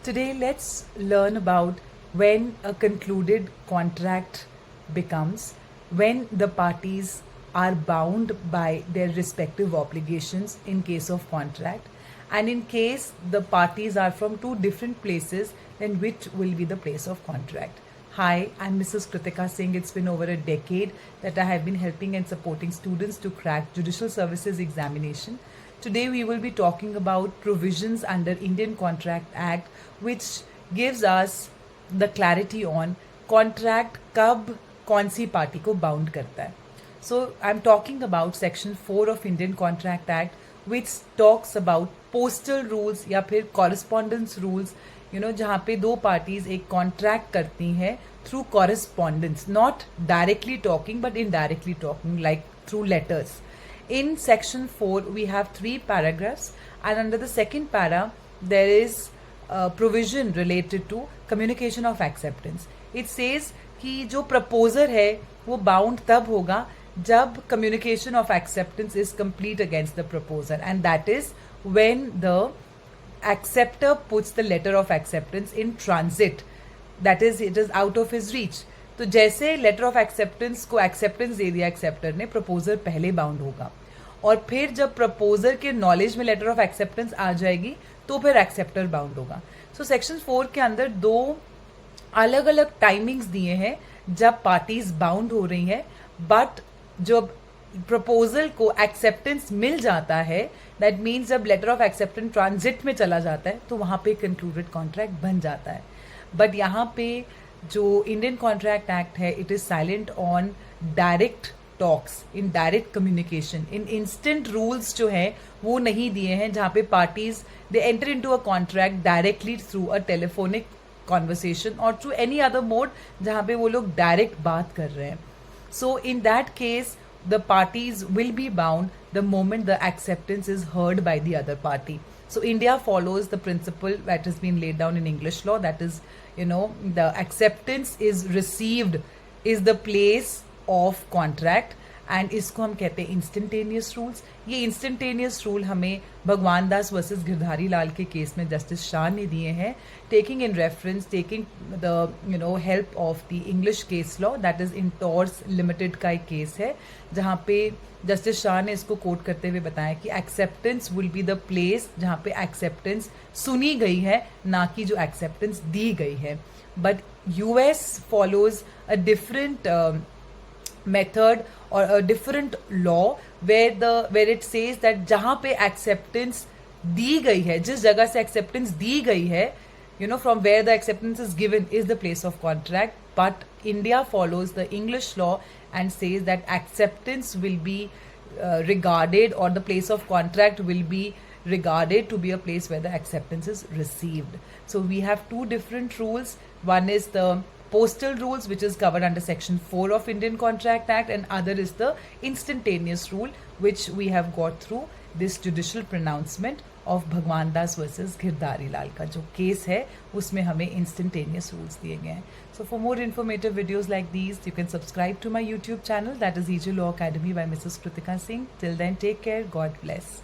Today, let's learn about when a concluded contract becomes, when the parties are bound by their respective obligations in case of contract, and in case the parties are from two different places, then which will be the place of contract. Hi, I'm Mrs. Kritika Singh. It's been over a decade that I have been helping and supporting students to crack judicial services examination. Today we will be talking about provisions under Indian Contract Act which gives us the clarity on contract कब कौन सी party को bound करता है. So I'm talking about section 4 of Indian Contract Act which talks about postal rules या फिर correspondence rules, जहाँ पे दो पार्टीज एक कॉन्ट्रैक्ट करती हैं through correspondence, not directly talking but indirectly talking like through letters. In section 4 we have 3 paragraphs, and under the second para there is a provision related to communication of acceptance. It says कि जो proposer है वो bound तब होगा जब communication of acceptance is complete against the proposer, and that is when the acceptor puts the letter of acceptance in transit, that is it is out of his reach. तो जैसे letter of acceptance को acceptance दे दिया acceptor ने, proposer पहले bound होगा, और फिर जब प्रपोजर के नॉलेज में लेटर ऑफ एक्सेप्टेंस आ जाएगी तो फिर एक्सेप्टर बाउंड होगा. सो सेक्शन 4 के अंदर दो अलग अलग टाइमिंग्स दिए हैं जब पार्टीज बाउंड हो रही हैं, बट जब प्रपोजल को एक्सेप्टेंस मिल जाता है, दैट मीन्स जब लेटर ऑफ एक्सेप्टेंस ट्रांजिट में चला जाता है तो वहाँ पे कंक्लूडेड कॉन्ट्रैक्ट बन जाता है. बट यहाँ पे जो इंडियन कॉन्ट्रैक्ट एक्ट है, it is silent on direct talks, in direct communication. In instant rules जो हैं वो नहीं दिए हैं जहाँ पे parties they enter into a contract directly through a telephonic conversation और थ्रू एनी अदर मोड जहाँ पे वो लोग डायरेक्ट बात कर रहे हैं. So in that case the parties will be bound the moment the acceptance is heard by the other party. So India follows the principle that has been laid down in English law, that is, the acceptance is received is the place of contract, and इसको हम कहते हैं instantaneous rules. ये instantaneous rule हमें भगवान दास versus Girdhari Lal के case में justice Shah ने दिए हैं, taking in reference, taking the help of the English case law, that is in torques limited का एक केस है जहाँ पे जस्टिस शाह ने इसको कोट करते हुए बताया कि acceptance will be the place जहाँ पे एक्सेप्टेंस सुनी गई है, ना कि जो एक्सेप्टेंस दी गई है. But US follows a different method or a different law where it says that जहाँ पे acceptance दी गई है, जिस जगह से acceptance दी गई है, from where the acceptance is given is the place of contract. But India follows the English law and says that acceptance will be regarded, or the place of contract will be regarded to be a place where the acceptance is received. So we have two different rules. One is the postal rules, which is covered under section 4 of Indian Contract Act, and other is the instantaneous rule which we have got through this judicial pronouncement of Bhagwan Das versus Girdhari Lal का जो case है उसमें हमें instantaneous rules दिए गए हैं. So for more informative videos like these, you can subscribe to my YouTube channel, that is EJ Law Academy by Mrs. Kritika Singh. Till then, take care. God bless.